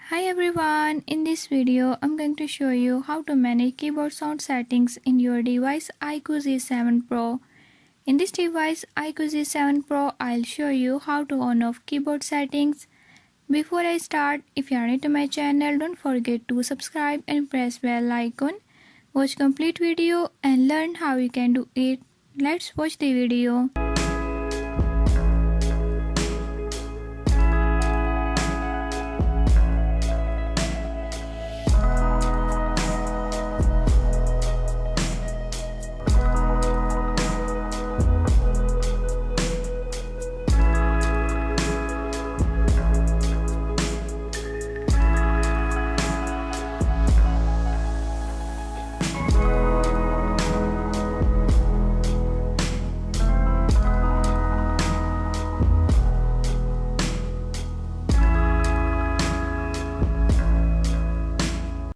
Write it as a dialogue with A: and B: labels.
A: Hi everyone, in this video I'm going to show you how to manage keyboard sound settings in your device IQOO Z7 Pro. In this device IQOO Z7 Pro, I'll show you how to on off keyboard settings. Before I start, if you are new to my channel, don't forget to subscribe and press bell icon. Watch complete video and learn how you can do it. Let's watch the video.